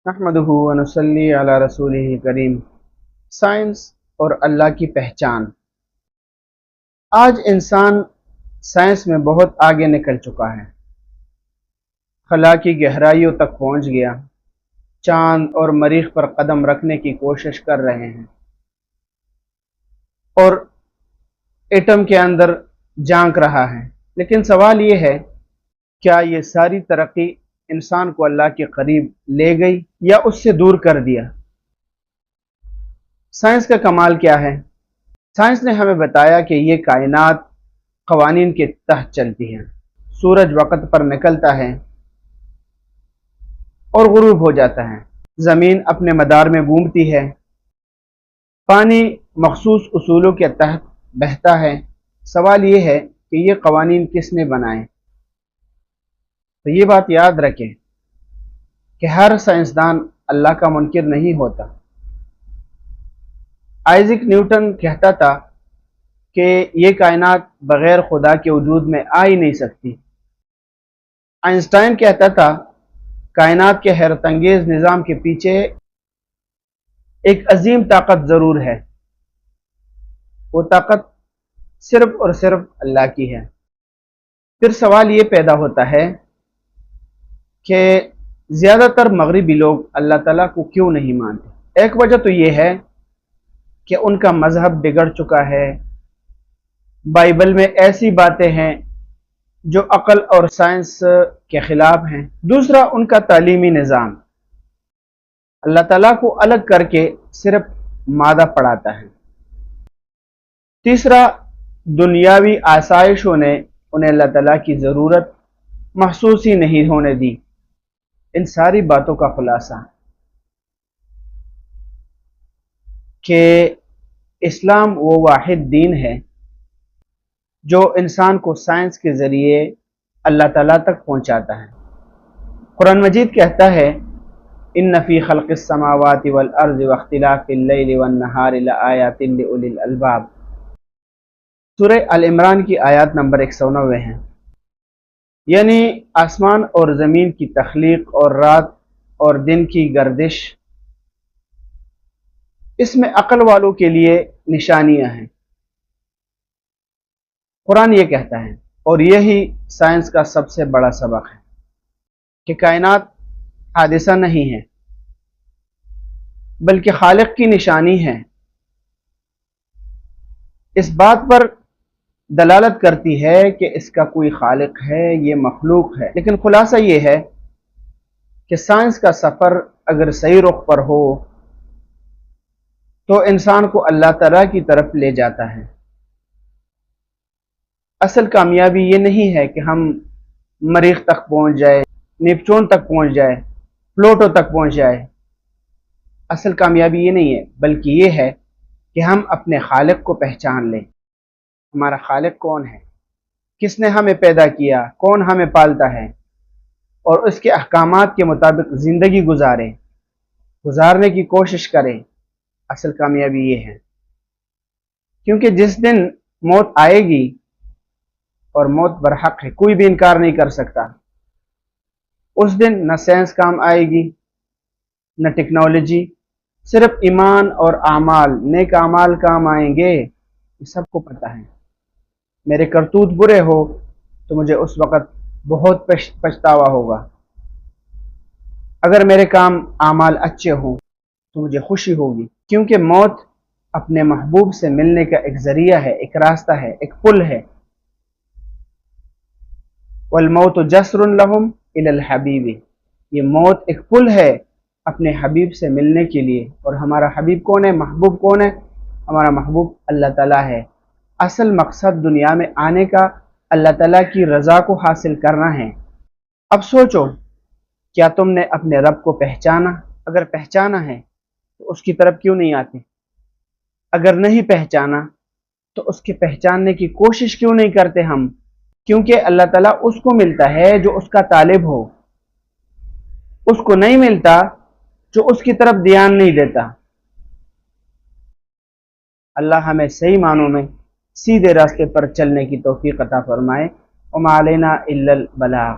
نحمدہ و نصلی علی رسولہ کریم۔ سائنس اور اللہ کی پہچان۔ آج انسان سائنس میں بہت آگے نکل چکا ہے، خلا کی گہرائیوں تک پہنچ گیا، چاند اور مریخ پر قدم رکھنے کی کوشش کر رہے ہیں اور ایٹم کے اندر جھانک رہا ہے۔ لیکن سوال یہ ہے، کیا یہ ساری ترقی انسان کو اللہ کے قریب لے گئی یا اس سے دور کر دیا؟ سائنس کا کمال کیا ہے؟ سائنس نے ہمیں بتایا کہ یہ کائنات قوانین کے تحت چلتی ہے۔ سورج وقت پر نکلتا ہے اور غروب ہو جاتا ہے، زمین اپنے مدار میں گھومتی ہے، پانی مخصوص اصولوں کے تحت بہتا ہے۔ سوال یہ ہے کہ یہ قوانین کس نے بنائے؟ تو یہ بات یاد رکھیں کہ ہر سائنسدان اللہ کا منکر نہیں ہوتا۔ آئزک نیوٹن کہتا تھا کہ یہ کائنات بغیر خدا کے وجود میں آ ہی نہیں سکتی۔ آئنسٹائن کہتا تھا کائنات کے حیرت انگیز نظام کے پیچھے ایک عظیم طاقت ضرور ہے، وہ طاقت صرف اور صرف اللہ کی ہے۔ پھر سوال یہ پیدا ہوتا ہے کہ زیادہ تر مغربی لوگ اللہ تعالیٰ کو کیوں نہیں مانتے؟ ایک وجہ تو یہ ہے کہ ان کا مذہب بگڑ چکا ہے، بائبل میں ایسی باتیں ہیں جو عقل اور سائنس کے خلاف ہیں۔ دوسرا، ان کا تعلیمی نظام اللہ تعالیٰ کو الگ کر کے صرف مادہ پڑھاتا ہے۔ تیسرا، دنیاوی آسائشوں نے انہیں اللہ تعالیٰ کی ضرورت محسوس ہی نہیں ہونے دی۔ ان ساری باتوں کا خلاصہ کہ اسلام وہ واحد دین ہے جو انسان کو سائنس کے ذریعے اللہ تعالیٰ تک پہنچاتا ہے۔ قرآن مجید کہتا ہے ان فی خلق السماوات والارض واختلاف اللیل والنہار لآیات لأولی الالباب۔ سورہ ال عمران کی آیات نمبر 190 ہیں، یعنی آسمان اور زمین کی تخلیق اور رات اور دن کی گردش، اس میں عقل والوں کے لیے نشانیاں ہیں۔ قرآن یہ کہتا ہے، اور یہی سائنس کا سب سے بڑا سبق ہے کہ کائنات حادثہ نہیں ہے بلکہ خالق کی نشانی ہے۔ اس بات پر دلالت کرتی ہے کہ اس کا کوئی خالق ہے، یہ مخلوق ہے۔ لیکن خلاصہ یہ ہے کہ سائنس کا سفر اگر صحیح رخ پر ہو تو انسان کو اللہ تعالیٰ کی طرف لے جاتا ہے۔ اصل کامیابی یہ نہیں ہے کہ ہم مریخ تک پہنچ جائے، نیپچون تک پہنچ جائے، پلوٹو تک پہنچ جائے۔ اصل کامیابی یہ نہیں ہے، بلکہ یہ ہے کہ ہم اپنے خالق کو پہچان لیں۔ ہمارا خالق کون ہے، کس نے ہمیں پیدا کیا، کون ہمیں پالتا ہے، اور اس کے احکامات کے مطابق زندگی گزارنے کی کوشش کریں۔ اصل کامیابی یہ ہے، کیونکہ جس دن موت آئے گی، اور موت برحق ہے، کوئی بھی انکار نہیں کر سکتا، اس دن نہ سائنس کام آئے گی نہ ٹیکنالوجی، صرف ایمان اور اعمال، نیک اعمال کام آئیں گے۔ یہ سب کو پتہ ہے۔ میرے کرتوت برے ہو تو مجھے اس وقت بہت پچھتاوا ہوگا، اگر میرے کام اعمال اچھے ہوں تو مجھے خوشی ہوگی، کیونکہ موت اپنے محبوب سے ملنے کا ایک ذریعہ ہے، ایک راستہ ہے، ایک پل ہے۔ والموت جسر لہم الی الحبیب، یہ موت ایک پل ہے اپنے حبیب سے ملنے کے لیے۔ اور ہمارا حبیب کون ہے، محبوب کون ہے؟ ہمارا محبوب اللہ تعالیٰ ہے۔ اصل مقصد دنیا میں آنے کا اللہ تعالیٰ کی رضا کو حاصل کرنا ہے۔ اب سوچو، کیا تم نے اپنے رب کو پہچانا؟ اگر پہچانا ہے تو اس کی طرف کیوں نہیں آتے؟ اگر نہیں پہچانا تو اس کے پہچاننے کی کوشش کیوں نہیں کرتے ہم؟ کیونکہ اللہ تعالیٰ اس کو ملتا ہے جو اس کا طالب ہو، اس کو نہیں ملتا جو اس کی طرف دھیان نہیں دیتا۔ اللہ ہمیں صحیح معنوں میں سیدھے راستے پر چلنے کی توفیق عطا فرمائے۔ وما علینا الا البلاغ۔